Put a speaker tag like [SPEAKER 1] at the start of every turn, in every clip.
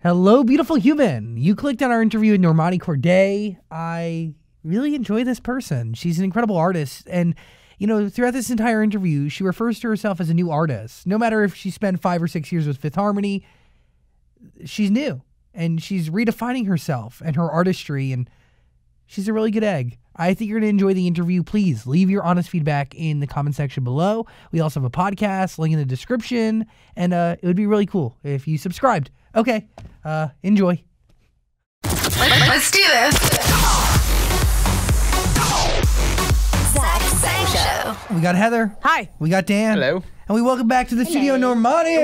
[SPEAKER 1] Hello, beautiful human. You clicked on our interview with Normani Corday. I really enjoy this person. She's an incredible artist. And, you know, throughout this entire interview, she refers to herself as a new artist. No matter if she spent 5 or 6 years with Fifth Harmony, she's new. And she's redefining herself and her artistry. And she's a really good egg. I think you're going to enjoy the interview. Please leave your honest feedback in the comment section below. We also have a podcast, link in the description. And it would be really cool if you subscribed. Okay, enjoy.
[SPEAKER 2] Let's do this. Zach Show.
[SPEAKER 1] We got Heather.
[SPEAKER 3] Hi.
[SPEAKER 1] We got Dan.
[SPEAKER 4] Hello.
[SPEAKER 1] And we welcome back to the studio Normani.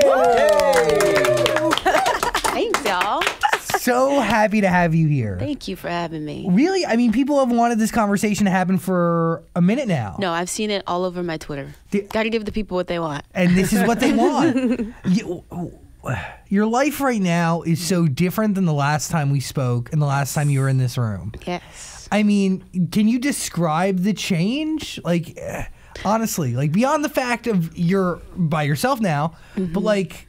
[SPEAKER 3] Thanks, y'all.
[SPEAKER 1] So happy to have you here.
[SPEAKER 3] Thank you for having me.
[SPEAKER 1] Really? I mean, people have wanted this conversation to happen for a minute now.
[SPEAKER 3] No, I've seen it all over my Twitter. Gotta give the people what they want.
[SPEAKER 1] And this is what they want. Your life right now is so different than the last time we spoke and the last time you were in this room.
[SPEAKER 3] Yes.
[SPEAKER 1] I mean, can you describe the change? Like, honestly, like beyond the fact of you're by yourself now, but like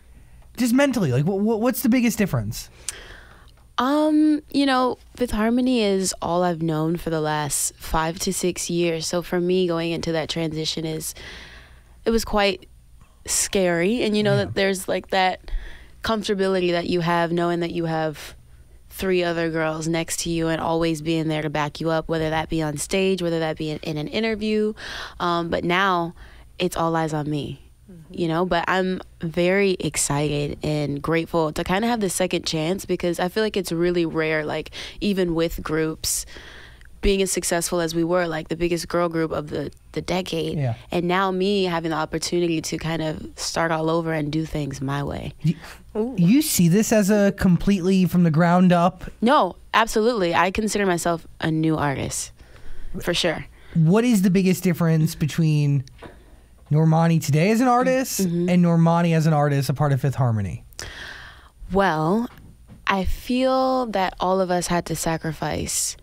[SPEAKER 1] just mentally, like what's the biggest difference?
[SPEAKER 3] You know, Fifth Harmony is all I've known for the last 5 to 6 years. So for me, going into that transition it was quite scary. And you know that there's like that comfortability that you have knowing that you have 3 other girls next to you and always being there to back you up, whether that be on stage, whether that be in an interview. But now it's all eyes on me. You know, but I'm very excited and grateful to kind of have the second chance because I feel like it's really rare, like even with groups being as successful as we were, like the biggest girl group of the decade. Yeah. And now me having the opportunity to kind of start all over and do things my way.
[SPEAKER 1] You see this as a completely from the ground up? No,
[SPEAKER 3] absolutely. I consider myself a new artist, for sure.
[SPEAKER 1] What is the biggest difference between Normani today as an artist and Normani as an artist, a part of Fifth Harmony?
[SPEAKER 3] Well, I feel that all of us had to sacrifice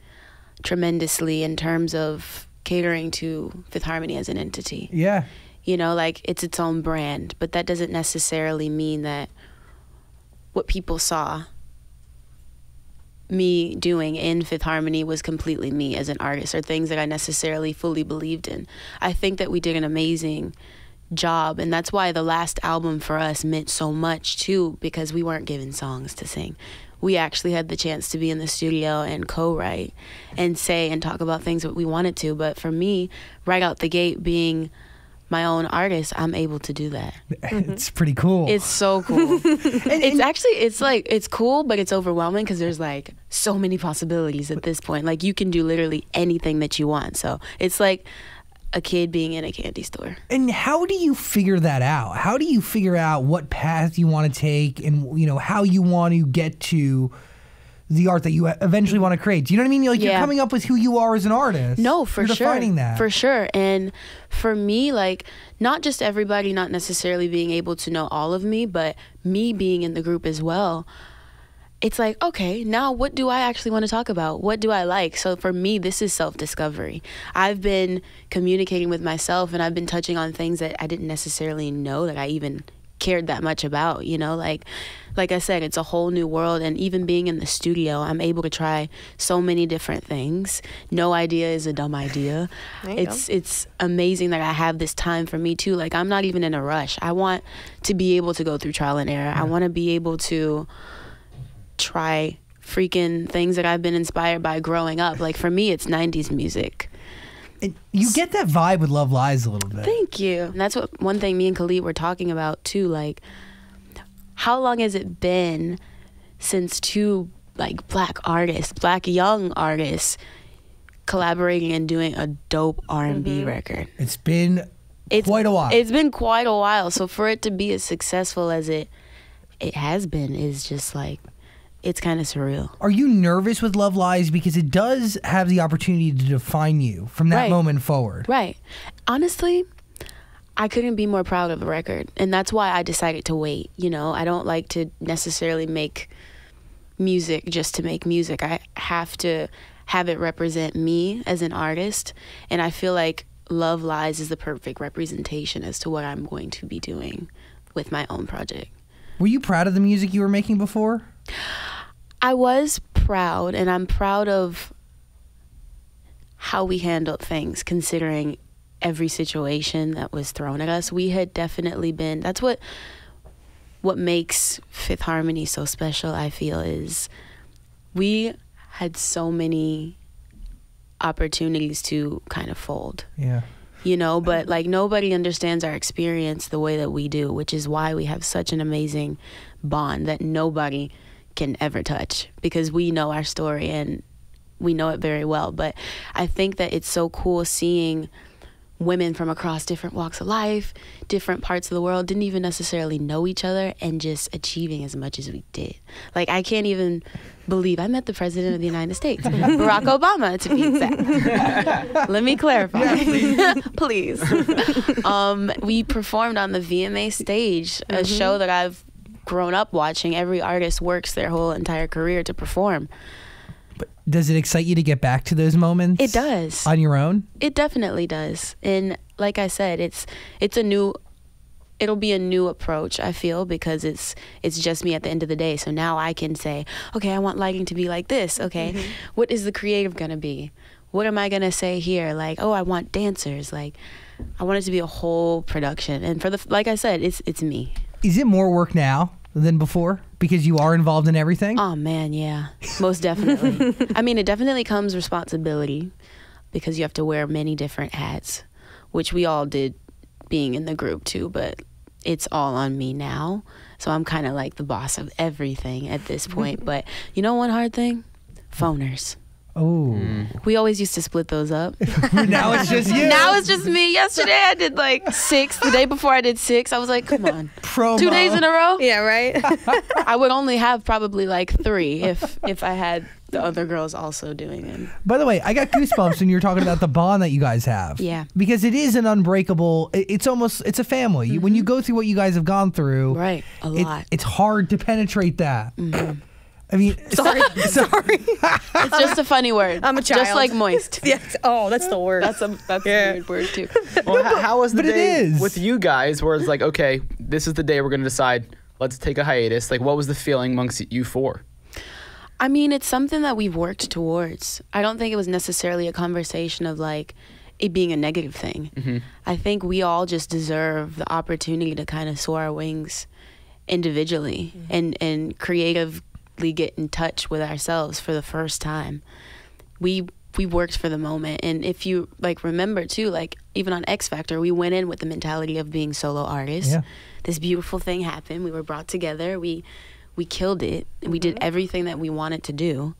[SPEAKER 3] tremendously in terms of catering to Fifth Harmony as an entity.
[SPEAKER 1] Yeah.
[SPEAKER 3] You know, like it's its own brand, but that doesn't necessarily mean that what people saw me doing in Fifth Harmony was completely me as an artist or things that I necessarily fully believed in. I think that we did an amazing job, and that's why the last album for us meant so much too, because we weren't given songs to sing. We actually had the chance to be in the studio and co-write and say and talk about things that we wanted to. But for me, right out the gate, being my own artist, I'm able to do that.
[SPEAKER 1] It's pretty cool.
[SPEAKER 3] It's so cool. It's cool, but it's overwhelming because there's like so many possibilities at this point. Like you can do literally anything that you want. So it's like a kid being in a candy store.
[SPEAKER 1] And how do you figure that out? How do you figure out what path you want to take and, you know, how you want to get to the art that you eventually want to create? Do you know what I mean? Like you're coming up with who you are as an artist.
[SPEAKER 3] No, for
[SPEAKER 1] you're
[SPEAKER 3] sure.
[SPEAKER 1] Defining that.
[SPEAKER 3] For sure. And for me, like not just everybody not necessarily being able to know all of me, but me being in the group as well. It's like, okay, now what do I actually want to talk about? What do I like? So for me, this is self-discovery. I've been communicating with myself and I've been touching on things that I didn't necessarily know that I even cared that much about, you know, like I said, it's a whole new world. And even being in the studio, I'm able to try so many different things. No idea is a dumb idea. It's amazing that I have this time for me too. Like I'm not even in a rush. I want to be able to go through trial and error. I want to be able to try freaking things that I've been inspired by growing up. Like for me, it's 90s music.
[SPEAKER 1] And you get that vibe with Love Lies a little bit.
[SPEAKER 3] Thank you. And that's what one thing me and Khalid were talking about too. Like, how long has it been since 2 like black young artists collaborating and doing a dope R&B record?
[SPEAKER 1] It's been quite a while.
[SPEAKER 3] It's been quite a while. So for it to be as successful as it has been is just like, it's kind of surreal. Are
[SPEAKER 1] you nervous with Love Lies? Because it does have the opportunity to define you from that moment forward.
[SPEAKER 3] Right. Honestly, I couldn't be more proud of the record. And that's why I decided to wait. You know, I don't like to necessarily make music just to make music. I have to have it represent me as an artist. And I feel like Love Lies is the perfect representation as to what I'm going to be doing with my own project.
[SPEAKER 1] Were you proud of the music you were making before?
[SPEAKER 3] I was proud, and I'm proud of how we handled things, considering every situation that was thrown at us. We had definitely been, that's what makes Fifth Harmony so special, I feel, is we had so many opportunities to kind of fold.
[SPEAKER 1] Yeah.
[SPEAKER 3] You know, but like nobody understands our experience the way that we do, which is why we have such an amazing bond that nobody can ever touch, because we know our story and we know it very well. But I think that it's so cool seeing women from across different walks of life, different parts of the world, didn't even necessarily know each other, and just achieving as much as we did. Like, I can't even believe I met the President of the United States, Barack Obama, to be exact. Let me clarify. Yeah, please. We performed on the VMA stage, a show that I've grown up watching. Every artist works their whole entire career to perform.
[SPEAKER 1] But does it excite you to get back to those moments?
[SPEAKER 3] It does.
[SPEAKER 1] On your own?
[SPEAKER 3] It definitely does. And like I said, it'll be a new approach, I feel, because it's just me at the end of the day. So now I can say, okay, I want lighting to be like this. Okay, what is the creative gonna be? What am I gonna say here? Like, oh, I want dancers. Like, I want it to be a whole production. And like I said, it's me. Is
[SPEAKER 1] it more work now than before because you are involved in everything?
[SPEAKER 3] Oh man, yeah, most definitely. I mean, it definitely comes responsibility because you have to wear many different hats, which we all did being in the group too, but it's all on me now. So I'm kind of like the boss of everything at this point. But you know one hard thing? Phoners.
[SPEAKER 1] Oh.
[SPEAKER 3] We always used to split those up.
[SPEAKER 1] Now it's just you.
[SPEAKER 3] Now it's just me. Yesterday I did like 6. The day before I did 6. I was like, come on.
[SPEAKER 1] Promo.
[SPEAKER 3] 2 days in a row?
[SPEAKER 4] Yeah, right?
[SPEAKER 3] I would only have probably like 3 if I had the other girls also doing it.
[SPEAKER 1] By the way, I got goosebumps when you were talking about the bond that you guys have.
[SPEAKER 3] Yeah.
[SPEAKER 1] Because it is an unbreakable, it's a family. When you go through what you guys have gone through.
[SPEAKER 3] Right, a lot.
[SPEAKER 1] It's hard to penetrate that. I mean,
[SPEAKER 4] sorry.
[SPEAKER 3] It's just a funny word.
[SPEAKER 4] I'm a child.
[SPEAKER 3] Just like moist.
[SPEAKER 4] Yes. Oh, that's the word.
[SPEAKER 3] That's a weird word too.
[SPEAKER 5] Well, how was the day
[SPEAKER 1] is.
[SPEAKER 5] with you guys where it's like, okay, this is the day we're going to decide, let's take a hiatus. Like, what was the feeling amongst you four?
[SPEAKER 3] I mean, it's something that we've worked towards. I don't think it was necessarily a conversation of like it being a negative thing. I think we all just deserve the opportunity to kind of soar our wings individually and creatively get in touch with ourselves for the first time. We worked for the moment, and if you like remember too, like even on X Factor, we went in with the mentality of being solo artists.
[SPEAKER 1] Yeah.
[SPEAKER 3] This beautiful thing happened. We were brought together. We killed it. We did everything that we wanted to do.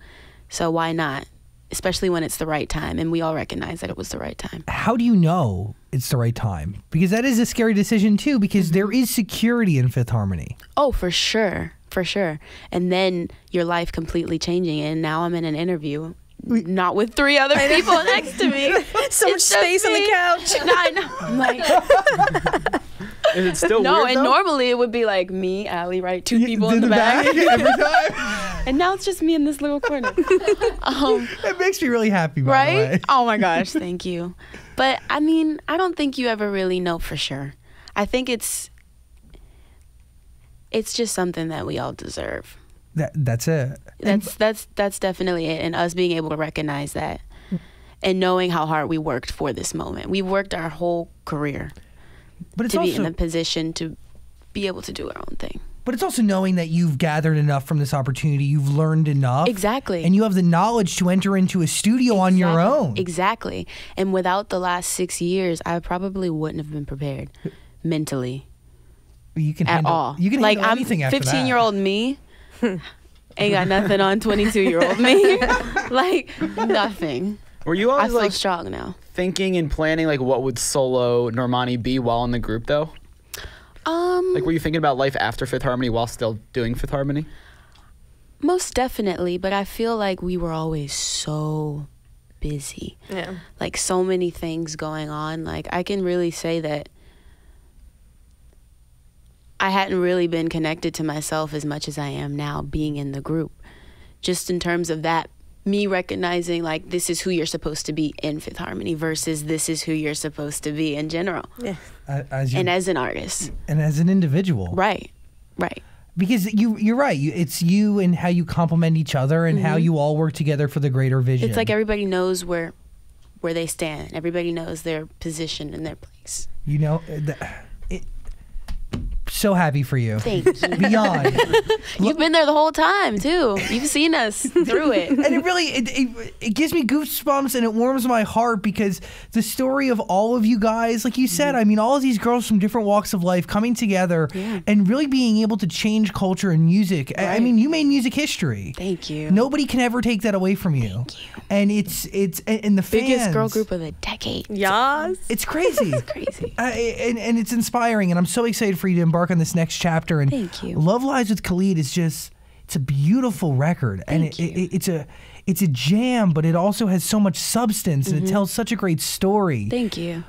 [SPEAKER 3] So why not? Especially when it's the right time, and we all recognize that it was the right time.
[SPEAKER 1] How do you know it's the right time? Because that is a scary decision too, because there is security in Fifth Harmony.
[SPEAKER 3] Oh, for sure. For sure. And then your life completely changing. And now I'm in an interview, not with 3 other people next to me.
[SPEAKER 4] So much space on the couch.
[SPEAKER 3] No, I know. I'm like,
[SPEAKER 5] Is it still
[SPEAKER 3] no,
[SPEAKER 5] weird,
[SPEAKER 3] and
[SPEAKER 5] though?
[SPEAKER 3] normally it would be like me, Allie, right? 2 people in the back.
[SPEAKER 1] Every time.
[SPEAKER 3] And now it's just me in this little corner.
[SPEAKER 1] It makes me really happy, by the
[SPEAKER 3] Right?
[SPEAKER 1] way.
[SPEAKER 3] Oh my gosh, thank you. But I mean, I don't think you ever really know for sure. I think it's just something that we all deserve.
[SPEAKER 1] That's it.
[SPEAKER 3] That's definitely it, and us being able to recognize that and knowing how hard we worked for this moment. We worked our whole career
[SPEAKER 1] But it's
[SPEAKER 3] to
[SPEAKER 1] also,
[SPEAKER 3] be in the position to be able to do our own thing.
[SPEAKER 1] But it's also knowing that you've gathered enough from this opportunity, you've learned enough.
[SPEAKER 3] Exactly.
[SPEAKER 1] And you have the knowledge to enter into a studio on your own.
[SPEAKER 3] Exactly. And without the last 6 years, I probably wouldn't have been prepared mentally.
[SPEAKER 1] You can
[SPEAKER 3] at
[SPEAKER 1] handle,
[SPEAKER 3] all.
[SPEAKER 1] You can
[SPEAKER 3] like
[SPEAKER 1] handle
[SPEAKER 3] I'm
[SPEAKER 1] anything after that.
[SPEAKER 3] 15-year-old me ain't got nothing on 22-year-old me. Like nothing.
[SPEAKER 5] Were you
[SPEAKER 3] I
[SPEAKER 5] always
[SPEAKER 3] feel
[SPEAKER 5] like
[SPEAKER 3] strong now.
[SPEAKER 5] thinking and planning like what would solo Normani be while in the group though? Like were you thinking about life after Fifth Harmony while still doing Fifth Harmony?
[SPEAKER 3] Most definitely, but I feel like we were always so busy.
[SPEAKER 4] Yeah.
[SPEAKER 3] Like so many things going on. Like I can really say that I hadn't really been connected to myself as much as I am now being in the group. Just in terms of that, me recognizing like this is who you're supposed to be in Fifth Harmony versus this is who you're supposed to be in general.
[SPEAKER 4] Yeah.
[SPEAKER 3] And as an artist.
[SPEAKER 1] And as an individual.
[SPEAKER 3] Right. Right.
[SPEAKER 1] Because you're right. It's you and how you complement each other and how you all work together for the greater vision.
[SPEAKER 3] It's like everybody knows where they stand. Everybody knows their position and their place.
[SPEAKER 1] You know, so happy for you.
[SPEAKER 3] Thank you.
[SPEAKER 1] Beyond.
[SPEAKER 3] You've been there the whole time too. You've seen us through it.
[SPEAKER 1] And it really, it gives me goosebumps and it warms my heart because the story of all of you guys, like you said, I mean, all of these girls from different walks of life coming together and really being able to change culture and music. Right. I mean, you made music history.
[SPEAKER 3] Thank you.
[SPEAKER 1] Nobody can ever take that away from you.
[SPEAKER 3] Thank you.
[SPEAKER 1] And it's and the fans.
[SPEAKER 3] Biggest girl group of the decade.
[SPEAKER 4] Yes.
[SPEAKER 1] It's crazy.
[SPEAKER 3] It's crazy.
[SPEAKER 1] And it's inspiring. And I'm so excited for you to embark on this next chapter. And
[SPEAKER 3] Thank you.
[SPEAKER 1] Love Lies with Khalid is just, it's a beautiful record.
[SPEAKER 3] Thank
[SPEAKER 1] and
[SPEAKER 3] you.
[SPEAKER 1] it's a jam, but it also has so much substance and it tells such a great story.
[SPEAKER 3] Thank you.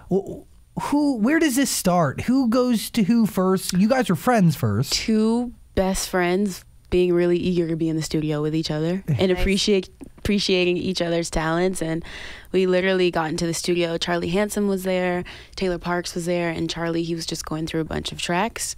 [SPEAKER 1] Where does this start? Who goes to who first? You guys are friends first.
[SPEAKER 3] Two best friends being really eager to be in the studio with each other and appreciating each other's talents. And we literally got into the studio. Charlie Handsome was there, Taylor Parks was there, and Charlie, he was just going through a bunch of tracks.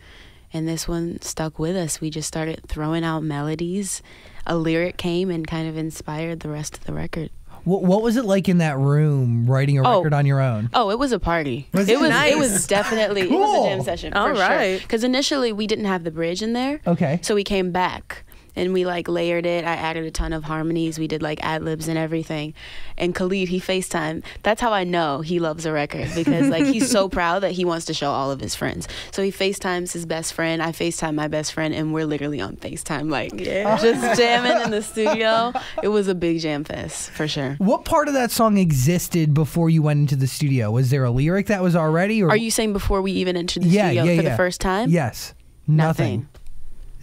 [SPEAKER 3] And this one stuck with us. We just started throwing out melodies. A lyric came and kind of inspired the rest of the record.
[SPEAKER 1] What was it like in that room writing a record on your own?
[SPEAKER 3] Oh, it was a party.
[SPEAKER 1] It was
[SPEAKER 3] It was definitely it was a jam session.
[SPEAKER 4] All
[SPEAKER 3] for
[SPEAKER 4] right.
[SPEAKER 3] sure. Because initially we didn't have the bridge in there.
[SPEAKER 1] Okay.
[SPEAKER 3] So we came back and we like layered it. I added a ton of harmonies. We did like ad libs and everything. And Khalid, he FaceTime. That's how I know he loves a record because like he's so proud that he wants to show all of his friends. So he FaceTimes his best friend. I FaceTime my best friend, and we're literally on FaceTime like just jamming in the studio. It was a big jam fest for sure.
[SPEAKER 1] What part of that song existed before you went into the studio? Was there a lyric that was already? Or
[SPEAKER 3] Are you saying before we even entered the studio for the first time?
[SPEAKER 1] Yes.
[SPEAKER 3] Nothing.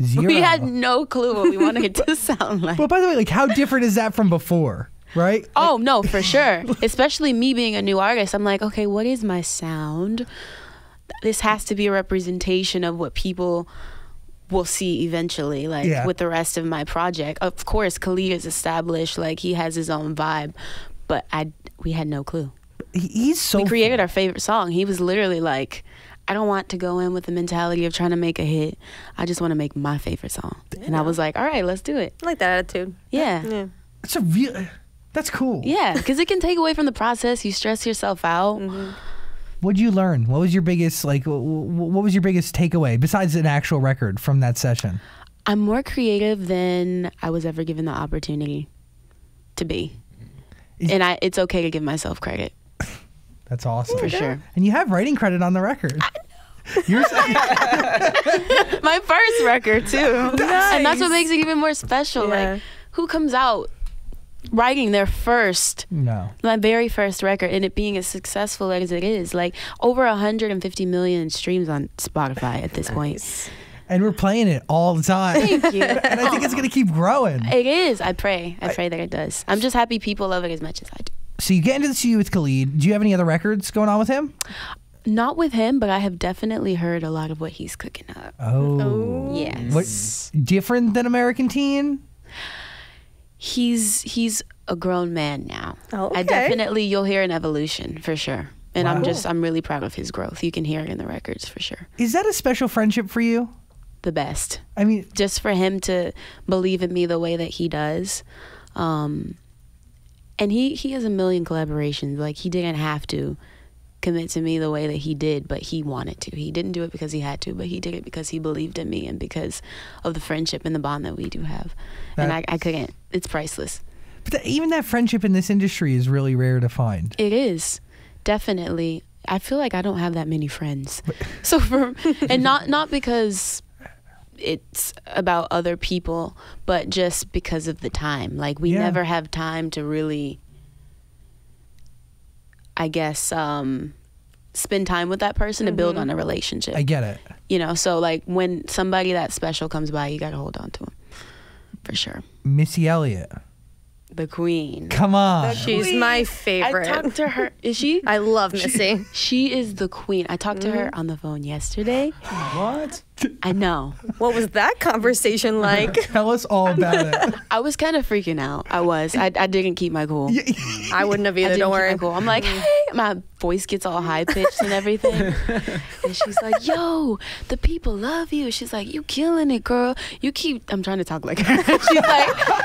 [SPEAKER 1] Zero.
[SPEAKER 3] We had no clue what we wanted it to sound like.
[SPEAKER 1] Well, by the way, like how different is that from before, right?
[SPEAKER 3] Oh, no, for sure. Especially me being a new artist. I'm like, okay, what is my sound? This has to be a representation of what people will see eventually, like with the rest of my project. Of course, Khalid is established, like he has his own vibe, but we had no clue.
[SPEAKER 1] He's so
[SPEAKER 3] We created our favorite song. He was literally like, I don't want to go in with the mentality of trying to make a hit. I just want to make my favorite song. And I was like, all right, let's do it.
[SPEAKER 4] I like that attitude.
[SPEAKER 3] Yeah.
[SPEAKER 1] That's cool.
[SPEAKER 3] Yeah, because it can take away from the process. You stress yourself out.
[SPEAKER 1] What'd you learn? What was your biggest what was your biggest takeaway besides an actual record from that session?
[SPEAKER 3] I'm more creative than I was ever given the opportunity to be. And it's okay to give myself credit.
[SPEAKER 1] That's awesome.
[SPEAKER 3] For sure.
[SPEAKER 1] And you have writing credit on the record. You're
[SPEAKER 3] my first record too. Nice. And that's what makes it even more special.
[SPEAKER 4] Yeah.
[SPEAKER 3] Like, who comes out writing their my very first record, and it being as successful as it is, like over 150 million streams on Spotify at this point.
[SPEAKER 1] And we're playing it all the time.
[SPEAKER 3] Thank you.
[SPEAKER 1] And I think it's going to keep growing.
[SPEAKER 3] It is. I pray that it does. I'm just happy people love it as much as I do.
[SPEAKER 1] So you get into the studio with Khalid. Do you have any other records going on with him?
[SPEAKER 3] Not with him, but I have definitely heard a lot of what he's cooking up.
[SPEAKER 1] Oh.
[SPEAKER 3] Yes.
[SPEAKER 1] What, different than American Teen?
[SPEAKER 3] He's a grown man now.
[SPEAKER 4] Oh, okay.
[SPEAKER 3] You'll hear an evolution for sure. And I'm really proud of his growth. You can hear it in the records for sure.
[SPEAKER 1] Is that a special friendship for you?
[SPEAKER 3] The best.
[SPEAKER 1] I mean,
[SPEAKER 3] just for him to believe in me the way that he does. And he has a million collaborations. Like, he didn't have to commit to me the way that he did, but he wanted to. He didn't do it because he had to, but he did it because he believed in me and because of the friendship and the bond that we do have. And I couldn't. It's priceless.
[SPEAKER 1] But even that friendship in this industry is really rare to find.
[SPEAKER 3] It is. Definitely. I feel like I don't have that many friends. So and not because it's about other people, but just because of the time. Like, we never have time to really, I guess, spend time with that person to build on a relationship.
[SPEAKER 1] I get it.
[SPEAKER 3] You know, so like when somebody that special comes by, you gotta hold on to them. For sure.
[SPEAKER 1] Missy Elliott.
[SPEAKER 3] The queen.
[SPEAKER 1] Come on.
[SPEAKER 4] She's my favorite.
[SPEAKER 3] I talked to her. Is she?
[SPEAKER 4] I love Missy.
[SPEAKER 3] She is the queen. I talked to her on the phone yesterday.
[SPEAKER 5] What?
[SPEAKER 3] I know.
[SPEAKER 4] What was that conversation like?
[SPEAKER 1] Tell us all about it.
[SPEAKER 3] I was kind of freaking out. I didn't keep my cool.
[SPEAKER 4] I wouldn't have either. Don't worry.
[SPEAKER 3] I'm like, hey, my voice gets all high pitched and everything. And she's like, yo, the people love you. She's like, you killing it, girl. I'm trying to talk like her.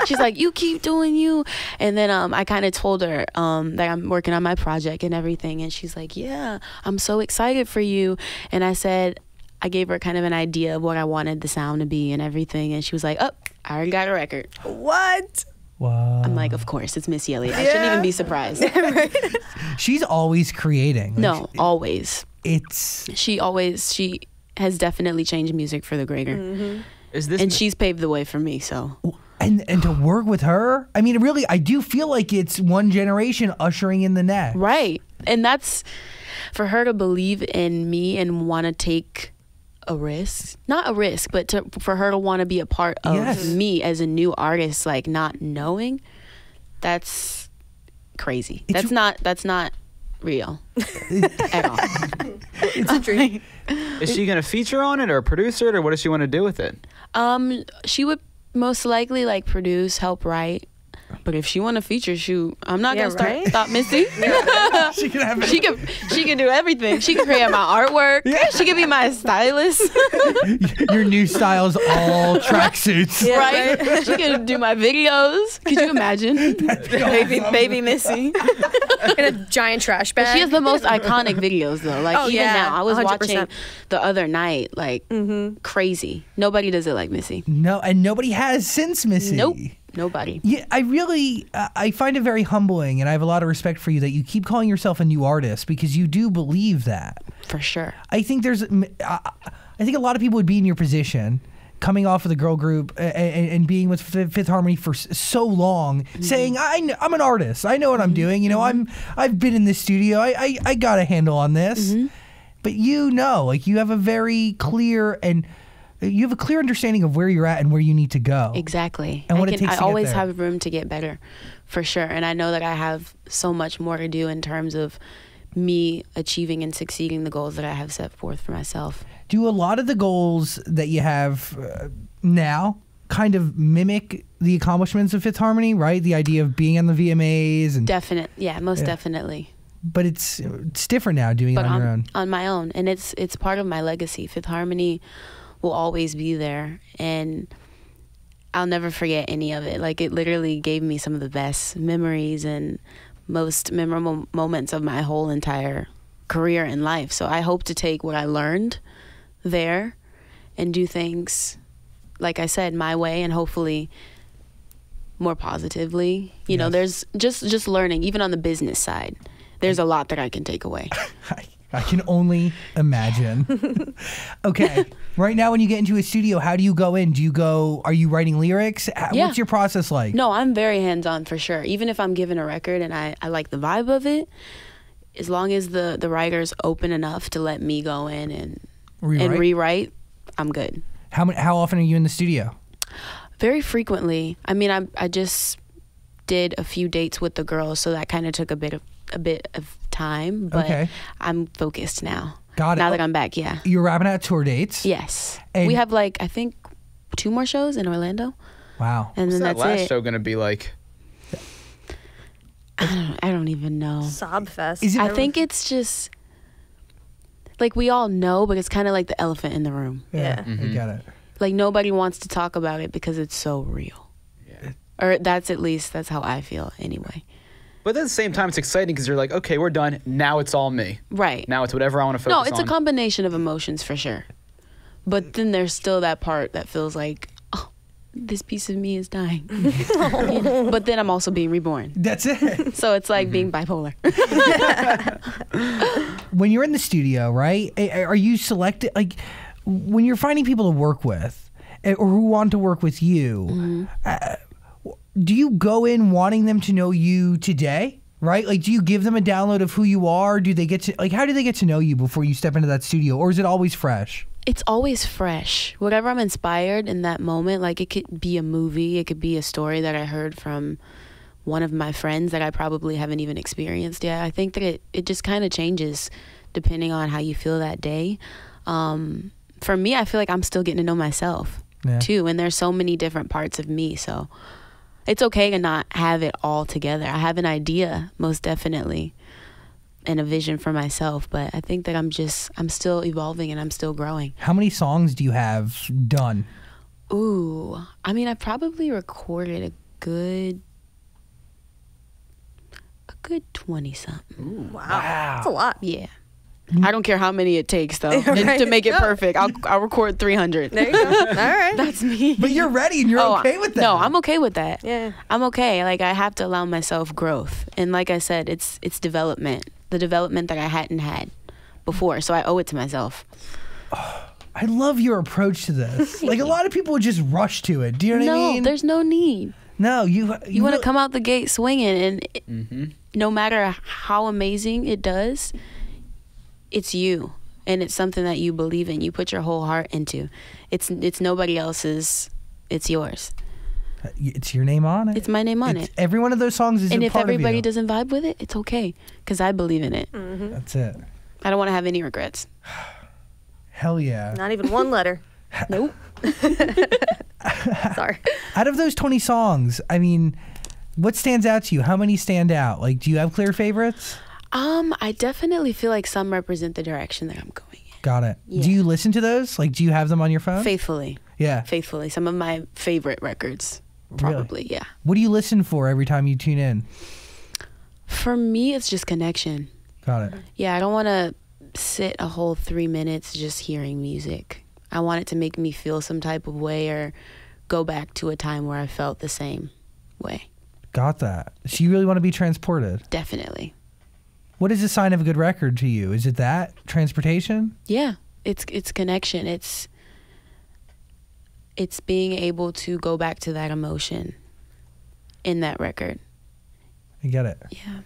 [SPEAKER 3] she's like, you keep doing you. And then I kind of told her that I'm working on my project and everything. And she's like, yeah, I'm so excited for you. And I gave her kind of an idea of what I wanted the sound to be and everything. And she was like, oh, I already got a record.
[SPEAKER 4] What?
[SPEAKER 1] Wow.
[SPEAKER 3] I'm like, of course, it's Missy Elliott. I shouldn't even be surprised.
[SPEAKER 1] She's always creating. Like,
[SPEAKER 3] No, always. She has definitely changed music for the greater. And she's paved the way for me, so.
[SPEAKER 1] And to work with her, I mean, really, I do feel like it's one generation ushering in the next.
[SPEAKER 3] Right. And that's for her to believe in me and want to take a risk, not a risk, but for her to want to be a part of me as a new artist, like not knowing, that's crazy. That's not real at all.
[SPEAKER 4] It's a dream.
[SPEAKER 5] Is she gonna feature on it or produce it, or what does she want to do with it?
[SPEAKER 3] She would most likely like produce, help write. But if she want to feature, shoot, I'm not gonna stop Missy.
[SPEAKER 1] She can have
[SPEAKER 3] She can do everything. She can create my artwork. Yeah. She can be my stylist.
[SPEAKER 1] Your new style's all tracksuits.
[SPEAKER 3] Yeah, right? She can do my videos. Could you imagine? Baby Missy.
[SPEAKER 4] In a giant trash bag.
[SPEAKER 3] But she has the most iconic videos though. Like even now, I was
[SPEAKER 4] 100%.
[SPEAKER 3] watching the other night, like crazy. Nobody does it like Missy.
[SPEAKER 1] No, and nobody has since Missy.
[SPEAKER 3] Nope. Nobody.
[SPEAKER 1] Yeah, I find it very humbling, and I have a lot of respect for you that you keep calling yourself a new artist because you do believe that.
[SPEAKER 3] For sure.
[SPEAKER 1] I think I think a lot of people would be in your position, coming off of the girl group and being with Fifth Harmony for so long, saying I'm an artist. I know what I'm doing. You know, I've been in the studio. I got a handle on this. But like you have a very clear you have a clear understanding of where you're at and where you need to go.
[SPEAKER 3] Exactly.
[SPEAKER 1] And what it takes to
[SPEAKER 3] I always
[SPEAKER 1] get there.
[SPEAKER 3] have room to get better, for sure. And I know that I have so much more to do in terms of me achieving and succeeding the goals that I have set forth for myself.
[SPEAKER 1] Do a lot of the goals that you have now kind of mimic the accomplishments of Fifth Harmony, right? The idea of being on the VMAs and
[SPEAKER 3] Most definitely.
[SPEAKER 1] But it's different now doing it on your own.
[SPEAKER 3] On my own, and it's part of my legacy. Fifth Harmony will always be there, and I'll never forget any of it. Like, it literally gave me some of the best memories and most memorable moments of my whole entire career in life. So I hope to take what I learned there and do things, like I said, my way, and hopefully more positively. You know, there's just learning, even on the business side. There's a lot that I can take away.
[SPEAKER 1] I can only imagine. Okay. Right now, when you get into a studio, how do you go in? Are you writing lyrics? What's your process like?
[SPEAKER 3] No, I'm very hands-on for sure. Even if I'm given a record and I like the vibe of it, as long as the writer's open enough to let me go in and rewrite, I'm good.
[SPEAKER 1] How often are you in the studio?
[SPEAKER 3] Very frequently. I mean, I just did a few dates with the girls, so that kind of took a bit of time, but I'm focused now.
[SPEAKER 1] Got it.
[SPEAKER 3] Now that I'm back, yeah.
[SPEAKER 1] You're wrapping out tour dates?
[SPEAKER 3] Yes.
[SPEAKER 1] And
[SPEAKER 3] we have I think 2 more shows in Orlando.
[SPEAKER 1] Wow.
[SPEAKER 3] And then
[SPEAKER 5] What's that
[SPEAKER 3] that's
[SPEAKER 5] last
[SPEAKER 3] it.
[SPEAKER 5] show gonna be like?
[SPEAKER 3] I don't even know.
[SPEAKER 4] Sob fest.
[SPEAKER 3] I think it's just like we all know, but it's kind of like the elephant in the room.
[SPEAKER 1] Yeah. I get it.
[SPEAKER 3] Like nobody wants to talk about it because it's so real.
[SPEAKER 5] Yeah.
[SPEAKER 3] Or that's how I feel anyway.
[SPEAKER 5] But at the same time, it's exciting because you're like, okay, we're done. Now it's all me.
[SPEAKER 3] Right.
[SPEAKER 5] Now it's whatever I want to focus on.
[SPEAKER 3] No, it's a combination of emotions for sure. But then there's still that part that feels like, oh, this piece of me is dying. You know? But then I'm also being reborn.
[SPEAKER 1] That's it.
[SPEAKER 3] So it's like being bipolar.
[SPEAKER 1] When you're in the studio, right, are you selected, like, when you're finding people to work with or who want to work with you, do you go in wanting them to know you today, right? Like, do you give them a download of who you are? Do they get to, like, how do they get to know you before you step into that studio? Or is it always fresh?
[SPEAKER 3] It's always fresh. Whatever I'm inspired in that moment, like it could be a movie, it could be a story that I heard from one of my friends that I probably haven't even experienced yet. I think that it just kind of changes depending on how you feel that day. For me, I feel like I'm still getting to know myself too. And there's so many different parts of me. So it's okay to not have it all together. I have an idea, most definitely. and a vision for myself. But I think that I'm still evolving and I'm still growing.
[SPEAKER 1] How many songs do you have done?
[SPEAKER 3] Ooh, I mean, I probably recorded a good 20 something.
[SPEAKER 4] Wow.
[SPEAKER 1] Wow.
[SPEAKER 4] That's a lot.
[SPEAKER 3] Yeah. I don't care how many it takes though to make it perfect. I'll record 300.
[SPEAKER 4] There you go. All right.
[SPEAKER 3] That's me.
[SPEAKER 1] But you're ready and you're okay with that.
[SPEAKER 3] No, I'm okay with that.
[SPEAKER 4] Yeah.
[SPEAKER 3] I'm okay. Like, I have to allow myself growth. And like I said, it's development. The development that I hadn't had before. So I owe it to myself.
[SPEAKER 1] I love your approach to this. Like, a lot of people would just rush to it. Do you know what I mean?
[SPEAKER 3] No, there's no need.
[SPEAKER 1] No, you
[SPEAKER 3] You want to
[SPEAKER 1] really-
[SPEAKER 3] come out the gate swinging, and no matter how amazing it does, it's you, and it's something that you believe in. You put your whole heart into. It's nobody else's. It's yours.
[SPEAKER 1] It's your name on it.
[SPEAKER 3] It's my name on it.
[SPEAKER 1] Every one of those songs is
[SPEAKER 3] And
[SPEAKER 1] a
[SPEAKER 3] if
[SPEAKER 1] part of
[SPEAKER 3] everybody
[SPEAKER 1] you.
[SPEAKER 3] doesn't vibe with it, it's okay, because I believe in it.
[SPEAKER 1] That's it.
[SPEAKER 3] I don't want to have any regrets.
[SPEAKER 1] Hell yeah.
[SPEAKER 4] Not even one letter.
[SPEAKER 3] Nope.
[SPEAKER 4] Sorry.
[SPEAKER 1] Out of those 20 songs, I mean, what stands out to you? How many stand out? Like, do you have clear favorites?
[SPEAKER 3] I definitely feel like some represent the direction that I'm going in.
[SPEAKER 1] Got it.
[SPEAKER 3] Yeah.
[SPEAKER 1] Do you listen to those? Like, do you have them on your phone?
[SPEAKER 3] Faithfully.
[SPEAKER 1] Yeah.
[SPEAKER 3] Faithfully. Some of my favorite records. Probably, yeah.
[SPEAKER 1] What do you listen for every time you tune in?
[SPEAKER 3] For me, it's just connection.
[SPEAKER 1] Got it.
[SPEAKER 3] Yeah, I don't want to sit a whole 3 minutes just hearing music. I want it to make me feel some type of way or go back to a time where I felt the same way.
[SPEAKER 1] Got that. So you really want to be transported.
[SPEAKER 3] Definitely.
[SPEAKER 1] What is a sign of a good record to you? Is it that? Transportation?
[SPEAKER 3] Yeah, it's connection. It's being able to go back to that emotion in that record.
[SPEAKER 1] I get it.
[SPEAKER 3] Yeah.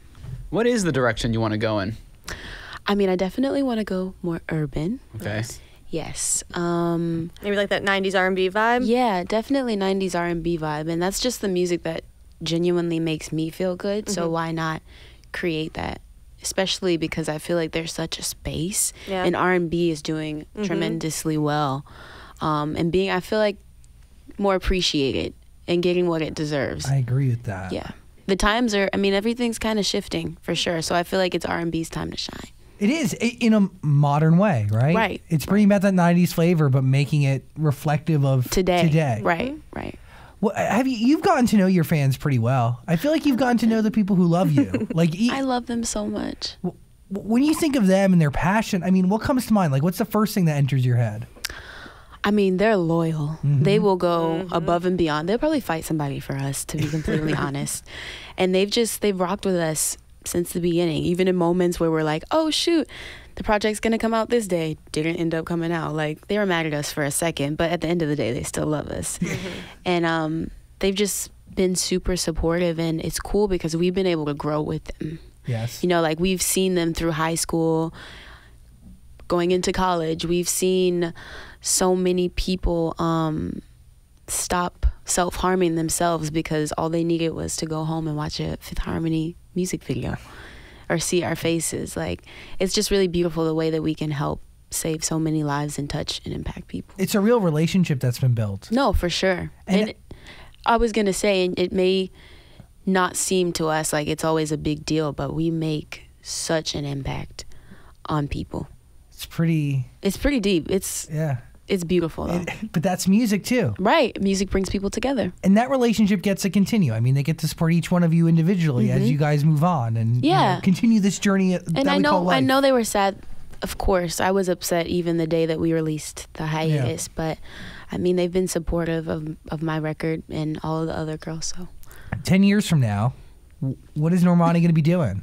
[SPEAKER 5] What is the direction you want to go in?
[SPEAKER 3] I mean, I definitely want to go more urban.
[SPEAKER 5] Okay.
[SPEAKER 3] Yes.
[SPEAKER 4] Maybe like that 90s R&B vibe.
[SPEAKER 3] Yeah, definitely 90s R&B vibe, and that's just the music that genuinely makes me feel good. So why not create that? Especially because I feel like there's such a space,
[SPEAKER 4] Yeah.
[SPEAKER 3] and R&B is doing tremendously well, and being, I feel like, more appreciated and getting what it deserves.
[SPEAKER 1] I agree with that.
[SPEAKER 3] Yeah, the times are. I mean, everything's kind of shifting for sure. So I feel like it's R&B's time to shine.
[SPEAKER 1] It is in a modern way, right?
[SPEAKER 3] Right.
[SPEAKER 1] It's bringing back that 90s flavor, but making it reflective of
[SPEAKER 3] Today. Right. Right.
[SPEAKER 1] Well, you've gotten to know your fans pretty well. I feel like you've gotten to know the people who love you. Like,
[SPEAKER 3] I love them so much.
[SPEAKER 1] when you think of them and their passion, I mean, what comes to mind? Like, what's the first thing that enters your head?
[SPEAKER 3] I mean, they're loyal. They will go above and beyond. They'll probably fight somebody for us, to be completely honest. And they've rocked with us since the beginning, even in moments where we're like, oh, shoot, the project's going to come out this day. Didn't end up coming out. Like, they were mad at us for a second, but at the end of the day, they still love us. And they've just been super supportive, and it's cool because we've been able to grow with them.
[SPEAKER 1] Yes.
[SPEAKER 3] You know, like, we've seen them through high school, going into college. We've seen so many people stop self-harming themselves because all they needed was to go home and watch a Fifth Harmony music video or see our faces. Like, it's just really beautiful the way that we can help save so many lives and touch and impact people.
[SPEAKER 1] It's a real relationship that's been built.
[SPEAKER 3] No, for sure. And I was going to say, it may not seem to us like it's always a big deal, but we make such an impact on people.
[SPEAKER 1] It's pretty
[SPEAKER 3] deep. It's beautiful though.
[SPEAKER 1] But that's music too.
[SPEAKER 3] Right. Music brings people together.
[SPEAKER 1] And that relationship gets to continue. I mean, they get to support each one of you individually as you guys move on and continue this journey that
[SPEAKER 3] And
[SPEAKER 1] we call life.
[SPEAKER 3] I know they were sad. Of course, I was upset even the day that we released the hiatus, but I mean, they've been supportive of my record and all of the other girls. So
[SPEAKER 1] 10 years from now, what is Normani going to be doing?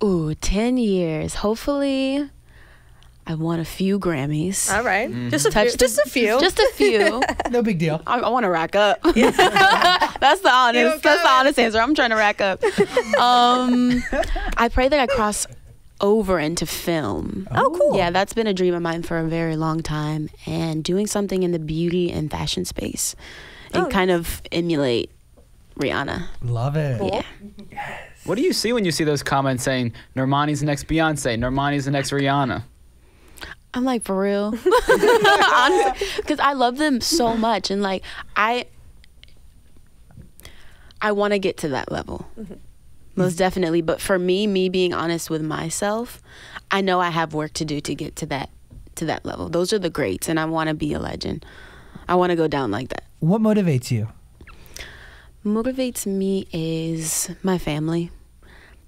[SPEAKER 3] Ooh, 10 years. Hopefully I won a few Grammys.
[SPEAKER 4] All right. Just a few.
[SPEAKER 3] Just a few.
[SPEAKER 1] No big deal.
[SPEAKER 3] I want to rack up. That's the honest answer. I'm trying to rack up. I pray that I cross over into film.
[SPEAKER 4] Oh, cool.
[SPEAKER 3] Yeah, that's been a dream of mine for a very long time, and doing something in the beauty and fashion space and kind of emulate Rihanna.
[SPEAKER 1] Love it.
[SPEAKER 3] Yeah.
[SPEAKER 5] What do you see when you see those comments saying Normani's the next Beyonce, Normani's the next Rihanna?
[SPEAKER 3] I'm like, for real? Honestly, because I love them so much, and like I want to get to that level. Most definitely. But for me being honest with myself, I know I have work to do to get to that level. Those are the greats, and I want to be a legend. I want to go down like that.
[SPEAKER 1] What motivates you?
[SPEAKER 3] Motivates me is my family.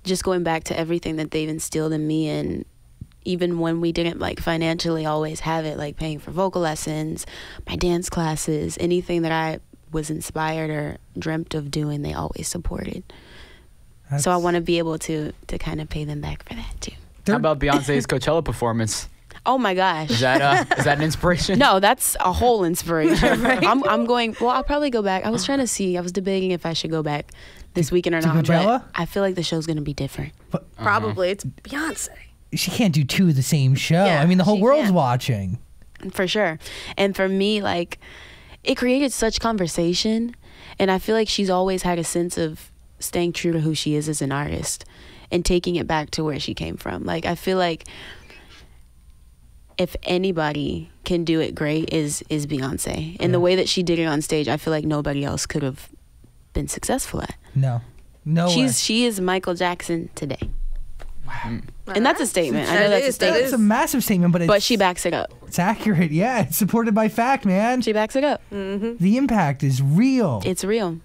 [SPEAKER 3] Just going back to everything that they've instilled in me, and even when we didn't like financially always have it, like paying for vocal lessons, my dance classes, anything that I was inspired or dreamt of doing, they always supported. So I want to be able to kind of pay them back for that too.
[SPEAKER 5] How about Beyonce's Coachella performance?
[SPEAKER 3] Oh my gosh.
[SPEAKER 5] Is that an inspiration?
[SPEAKER 3] No, that's a whole inspiration. Right? I'm going, well, I'll probably go back. I was trying to see, I was debating if I should go back this weekend or not.
[SPEAKER 1] Coachella?
[SPEAKER 3] But I feel like the show's going to be different.
[SPEAKER 4] Probably. It's Beyonce.
[SPEAKER 1] She can't do two of the same show.
[SPEAKER 4] Yeah,
[SPEAKER 1] I mean, the whole
[SPEAKER 4] she
[SPEAKER 1] world's
[SPEAKER 4] can't.
[SPEAKER 1] watching.
[SPEAKER 3] For sure. And for me, like, it created such conversation. And I feel like she's always had a sense of staying true to who she is as an artist and taking it back to where she came from. Like, I feel like if anybody can do it great is Beyonce. And the way that she did it on stage, I feel like nobody else could have been successful at.
[SPEAKER 1] No way.
[SPEAKER 3] She is Michael Jackson today. Wow. And that's a statement. I know that's a
[SPEAKER 1] That's
[SPEAKER 3] statement.
[SPEAKER 1] a massive statement,
[SPEAKER 3] But she backs it up.
[SPEAKER 1] it's accurate. Yeah, it's supported by fact, man.
[SPEAKER 3] She backs it up.
[SPEAKER 1] The impact is real.
[SPEAKER 3] It's real.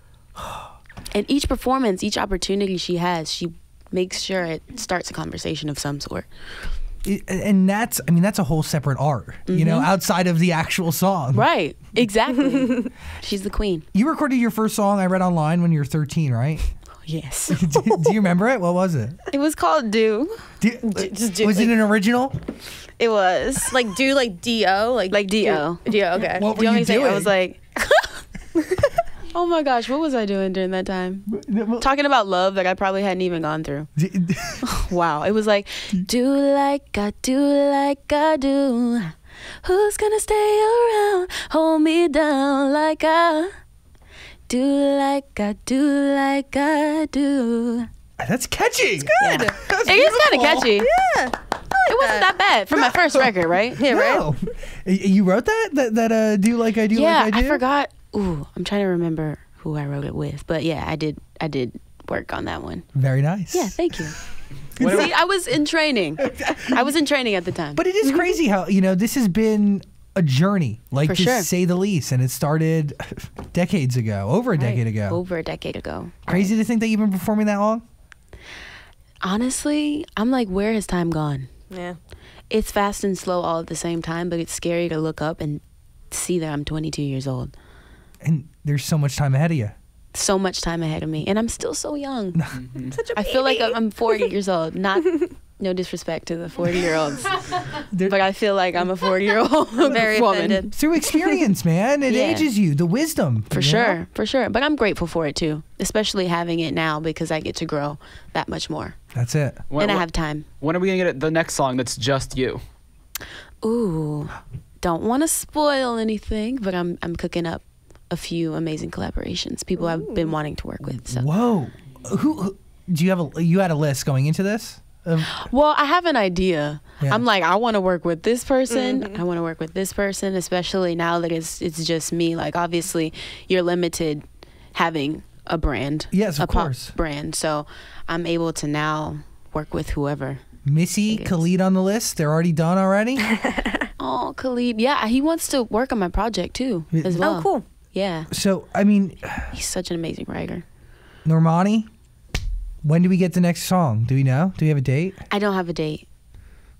[SPEAKER 3] And each performance, each opportunity she has, she makes sure it starts a conversation of some sort.
[SPEAKER 1] And that's a whole separate art, you know, outside of the actual song.
[SPEAKER 3] Right. Exactly. She's the queen.
[SPEAKER 1] You recorded your first song, I read online, when you were 13, right?
[SPEAKER 3] Yes.
[SPEAKER 1] Do you remember it? What was it?
[SPEAKER 3] It was called Do.
[SPEAKER 1] Was it an original?
[SPEAKER 3] It was.
[SPEAKER 4] Like do like D-O? Like
[SPEAKER 3] D-O.
[SPEAKER 4] D-O, okay.
[SPEAKER 1] What
[SPEAKER 3] Do you
[SPEAKER 1] were
[SPEAKER 3] want me
[SPEAKER 1] you
[SPEAKER 3] to say?
[SPEAKER 1] doing?
[SPEAKER 3] I was like, oh my gosh, what was I doing during that time? Talking about love that I probably hadn't even gone through. Wow. It was like, do like I do. Who's gonna stay around? Hold me down like I do, like I do.
[SPEAKER 1] That's catchy. It's
[SPEAKER 3] Yeah. It is kind of catchy.
[SPEAKER 4] Yeah.
[SPEAKER 3] It wasn't that bad for my first record, right?
[SPEAKER 4] Yeah, right?
[SPEAKER 1] No. You wrote that do like I do
[SPEAKER 3] Yeah,
[SPEAKER 1] like I do?
[SPEAKER 3] I forgot. Ooh, I'm trying to remember who I wrote it with, but yeah, I did work on that one.
[SPEAKER 1] Very nice.
[SPEAKER 3] Yeah, thank you. See, I was in training. I was in training at the time.
[SPEAKER 1] But it is crazy how, you know, this has been a journey, like
[SPEAKER 3] For
[SPEAKER 1] to
[SPEAKER 3] sure.
[SPEAKER 1] say the least, and it started decades ago, over a decade ago.
[SPEAKER 3] Over a decade ago.
[SPEAKER 1] Crazy to think that you've been performing that long?
[SPEAKER 3] Honestly, I'm like, where has time gone?
[SPEAKER 4] Yeah.
[SPEAKER 3] It's fast and slow all at the same time, but it's scary to look up and see that I'm 22 years old.
[SPEAKER 1] And there's so much time ahead of you.
[SPEAKER 3] So much time ahead of me, and I'm still so young.
[SPEAKER 4] Such a
[SPEAKER 3] I feel like I'm 40 years old. Not, no disrespect to the 40-year-olds, but I feel like I'm a 40-year-old
[SPEAKER 4] Very
[SPEAKER 3] woman.
[SPEAKER 4] offended.
[SPEAKER 1] Through experience, man. It
[SPEAKER 3] Yeah.
[SPEAKER 1] ages you. The wisdom.
[SPEAKER 3] For
[SPEAKER 1] you know?
[SPEAKER 3] sure, for sure. But I'm grateful for it too, especially having it now because I get to grow that much more,
[SPEAKER 1] That's it.
[SPEAKER 3] and I have time.
[SPEAKER 5] When are we gonna get the next song that's just you?
[SPEAKER 3] Ooh, don't want to spoil anything, but I'm cooking up a few amazing collaborations. People I've been wanting to work with. So.
[SPEAKER 1] Whoa. Who do you had a list going into this?
[SPEAKER 3] Well, I have an idea.
[SPEAKER 1] Yeah.
[SPEAKER 3] I'm like, I want to work with this person. I want to work with this person, especially now that it's just me. Like, obviously, you're limited having a brand.
[SPEAKER 1] Yes, of
[SPEAKER 3] a pop
[SPEAKER 1] course.
[SPEAKER 3] brand. So I'm able to now work with whoever.
[SPEAKER 1] Missy,
[SPEAKER 3] Yes.
[SPEAKER 1] Khalid on the list. They're already done already?
[SPEAKER 3] Oh, Khalid. Yeah, he wants to work on my project too, as well.
[SPEAKER 4] Oh, cool.
[SPEAKER 3] Yeah,
[SPEAKER 1] So, I mean,
[SPEAKER 3] he's such an amazing writer.
[SPEAKER 1] Normani, when do we get the next song? Do we know? Do we have a date?
[SPEAKER 3] I don't have a date.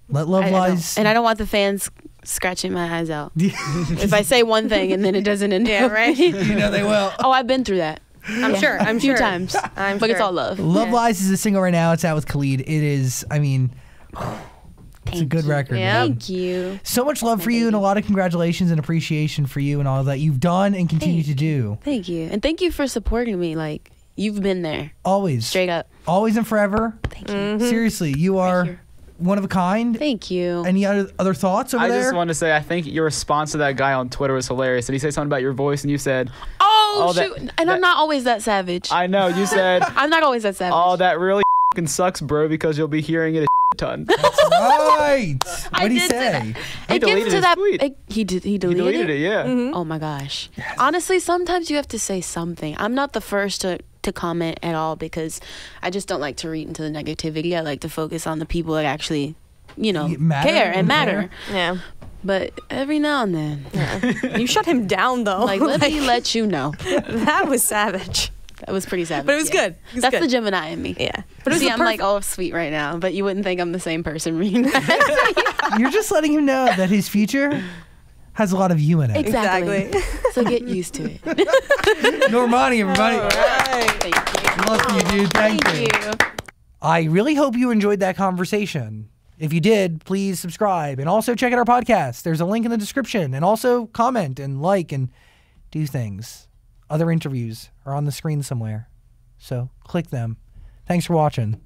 [SPEAKER 1] Let Love
[SPEAKER 3] I don't.
[SPEAKER 1] Lies.
[SPEAKER 3] And I don't want the fans scratching my eyes out. If I say one thing and then it doesn't end
[SPEAKER 4] Yeah,
[SPEAKER 3] up
[SPEAKER 4] right?
[SPEAKER 1] You know they will.
[SPEAKER 3] Oh, I've been through that.
[SPEAKER 4] I'm sure. I'm
[SPEAKER 3] a few
[SPEAKER 4] sure.
[SPEAKER 3] times.
[SPEAKER 4] I'm
[SPEAKER 3] but it's
[SPEAKER 4] sure.
[SPEAKER 3] all love.
[SPEAKER 1] Love
[SPEAKER 4] Yeah.
[SPEAKER 1] Lies is a single right now. It's out with Khalid. It is, I mean, it's a
[SPEAKER 3] Thank
[SPEAKER 1] good
[SPEAKER 3] you.
[SPEAKER 1] record.
[SPEAKER 4] Yeah.
[SPEAKER 1] man.
[SPEAKER 3] Thank you.
[SPEAKER 1] So much love for you and a lot of congratulations and appreciation for you and all that you've done and continue to do.
[SPEAKER 3] Thank you. And thank you for supporting me. Like, you've been there.
[SPEAKER 1] Always.
[SPEAKER 3] Straight up.
[SPEAKER 1] Always and forever.
[SPEAKER 3] Thank you.
[SPEAKER 1] Seriously, you are
[SPEAKER 3] here.
[SPEAKER 1] one of a kind.
[SPEAKER 3] Thank you.
[SPEAKER 1] Any other thoughts over
[SPEAKER 5] I
[SPEAKER 1] there?
[SPEAKER 5] just want to say I think your response to that guy on Twitter was hilarious. Did he say something about your voice and you said,
[SPEAKER 3] oh,
[SPEAKER 5] that-
[SPEAKER 3] shoot. And I'm not always that savage.
[SPEAKER 5] I know, you said,
[SPEAKER 3] I'm not always that savage.
[SPEAKER 5] oh, that really fucking sucks, bro, because you'll be hearing it a ton.
[SPEAKER 1] Right.
[SPEAKER 3] I
[SPEAKER 1] What did he
[SPEAKER 3] did say
[SPEAKER 1] say?
[SPEAKER 3] that.
[SPEAKER 5] He
[SPEAKER 3] It gets
[SPEAKER 5] deleted
[SPEAKER 3] to
[SPEAKER 5] his
[SPEAKER 3] that.
[SPEAKER 5] tweet.
[SPEAKER 3] He deleted
[SPEAKER 5] He deleted it, yeah.
[SPEAKER 3] Oh my gosh. Honestly, sometimes you have to say something. I'm not the first to to comment at all because I just don't like to read into the negativity. I like to focus on the people that actually, care and matter.
[SPEAKER 4] Yeah.
[SPEAKER 3] But every now and then,
[SPEAKER 4] You shut him down though.
[SPEAKER 3] like let me let you know.
[SPEAKER 4] That was savage.
[SPEAKER 3] That was pretty savage.
[SPEAKER 4] But it was good. It was
[SPEAKER 3] That's
[SPEAKER 4] good.
[SPEAKER 3] the Gemini in me.
[SPEAKER 4] Yeah. But it was
[SPEAKER 3] See,
[SPEAKER 4] the
[SPEAKER 3] I'm like all sweet right now, but you wouldn't think I'm the same person reading that.
[SPEAKER 1] You're just letting him know that his future has a lot of you in it.
[SPEAKER 3] Exactly. So get used to it.
[SPEAKER 1] Normani, everybody.
[SPEAKER 3] Thank you.
[SPEAKER 1] Love you, dude. Thank you.
[SPEAKER 3] Thank you.
[SPEAKER 1] I really hope you enjoyed that conversation. If you did, please subscribe and also check out our podcast. There's a link in the description, and also comment and like and do things. Other interviews are on the screen somewhere, so click them. Thanks for watching.